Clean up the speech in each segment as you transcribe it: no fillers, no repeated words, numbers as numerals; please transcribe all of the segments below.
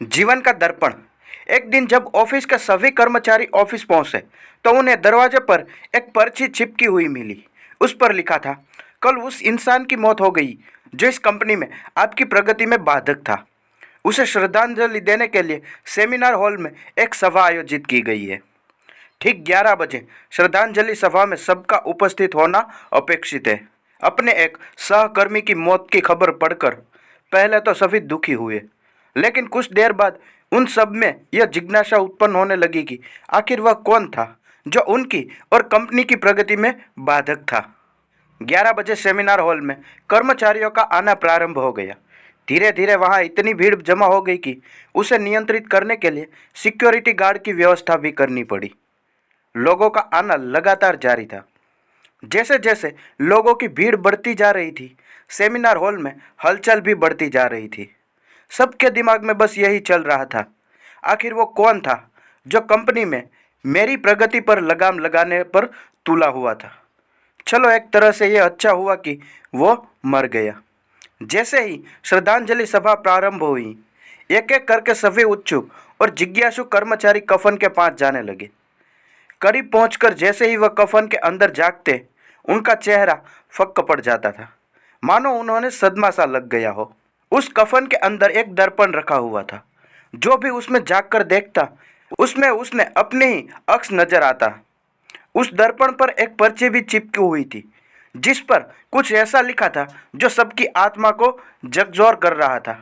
जीवन का दर्पण। एक दिन जब ऑफिस के सभी कर्मचारी ऑफिस पहुंचे तो उन्हें दरवाजे पर एक पर्ची चिपकी हुई मिली। उस पर लिखा था, कल उस इंसान की मौत हो गई जो इस कंपनी में आपकी प्रगति में बाधक था। उसे श्रद्धांजलि देने के लिए सेमिनार हॉल में एक सभा आयोजित की गई है। ठीक 11 बजे श्रद्धांजलि सभा में सबका उपस्थित होना अपेक्षित है। अपने एक सहकर्मी की मौत की खबर पढ़कर पहले तो सभी दुखी हुए, लेकिन कुछ देर बाद उन सब में यह जिज्ञासा उत्पन्न होने लगी कि आखिर वह कौन था जो उनकी और कंपनी की प्रगति में बाधक था। 11 बजे सेमिनार हॉल में कर्मचारियों का आना प्रारंभ हो गया। धीरे धीरे वहां इतनी भीड़ जमा हो गई कि उसे नियंत्रित करने के लिए सिक्योरिटी गार्ड की व्यवस्था भी करनी पड़ी। लोगों का आना लगातार जारी था। जैसे जैसे लोगों की भीड़ बढ़ती जा रही थी, सेमिनार हॉल में हलचल भी बढ़ती जा रही थी। सबके दिमाग में बस यही चल रहा था, आखिर वो कौन था जो कंपनी में मेरी प्रगति पर लगाम लगाने पर तुला हुआ था। चलो, एक तरह से ये अच्छा हुआ कि वो मर गया। जैसे ही श्रद्धांजलि सभा प्रारंभ हुई, एक एक करके सभी उत्सुक और जिज्ञासु कर्मचारी कफन के पास जाने लगे। करीब पहुंचकर जैसे ही वह कफन के अंदर झांकते, उनका चेहरा फक्क पड़ जाता था, मानो उन्होंने सदमा सा लग गया हो। उस कफन के अंदर एक दर्पण रखा हुआ था। जो भी उसमें झांक कर देखता, उसमें उसने अपने ही अक्स नजर आता। उस दर्पण पर एक पर्ची भी चिपकी हुई थी, जिस पर कुछ ऐसा लिखा था जो सबकी आत्मा को झकझोर कर रहा था।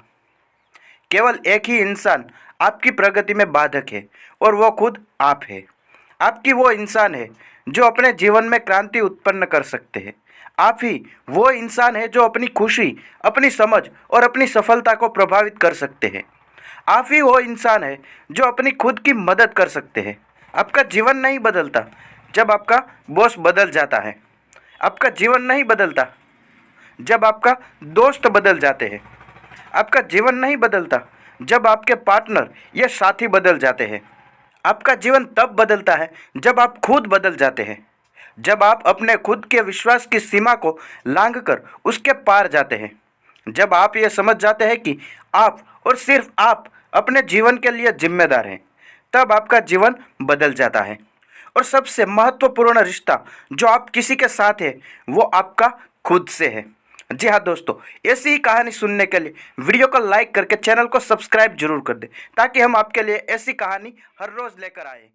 केवल एक ही इंसान आपकी प्रगति में बाधक है, और वो खुद आप है। आपकी वो इंसान है जो अपने जीवन में क्रांति उत्पन्न कर सकते हैं। आप ही वो इंसान है जो अपनी खुशी, अपनी समझ और अपनी सफलता को प्रभावित कर सकते हैं। आप ही वो इंसान है जो अपनी खुद की मदद कर सकते हैं। आपका जीवन नहीं बदलता जब आपका बॉस बदल जाता है। आपका जीवन नहीं बदलता जब आपका दोस्त बदल जाते हैं। आपका जीवन नहीं बदलता जब आपके पार्टनर या साथी बदल जाते हैं। आपका जीवन तब बदलता है जब आप खुद बदल जाते हैं, जब आप अपने खुद के विश्वास की सीमा को लांघकर उसके पार जाते हैं, जब आप ये समझ जाते हैं कि आप और सिर्फ आप अपने जीवन के लिए जिम्मेदार हैं, तब आपका जीवन बदल जाता है। और सबसे महत्वपूर्ण रिश्ता जो आप किसी के साथ है, वो आपका खुद से है। जी हाँ दोस्तों, ऐसी ही कहानी सुनने के लिए वीडियो को लाइक करके चैनल को सब्सक्राइब जरूर कर दें, ताकि हम आपके लिए ऐसी कहानी हर रोज़ लेकर आए।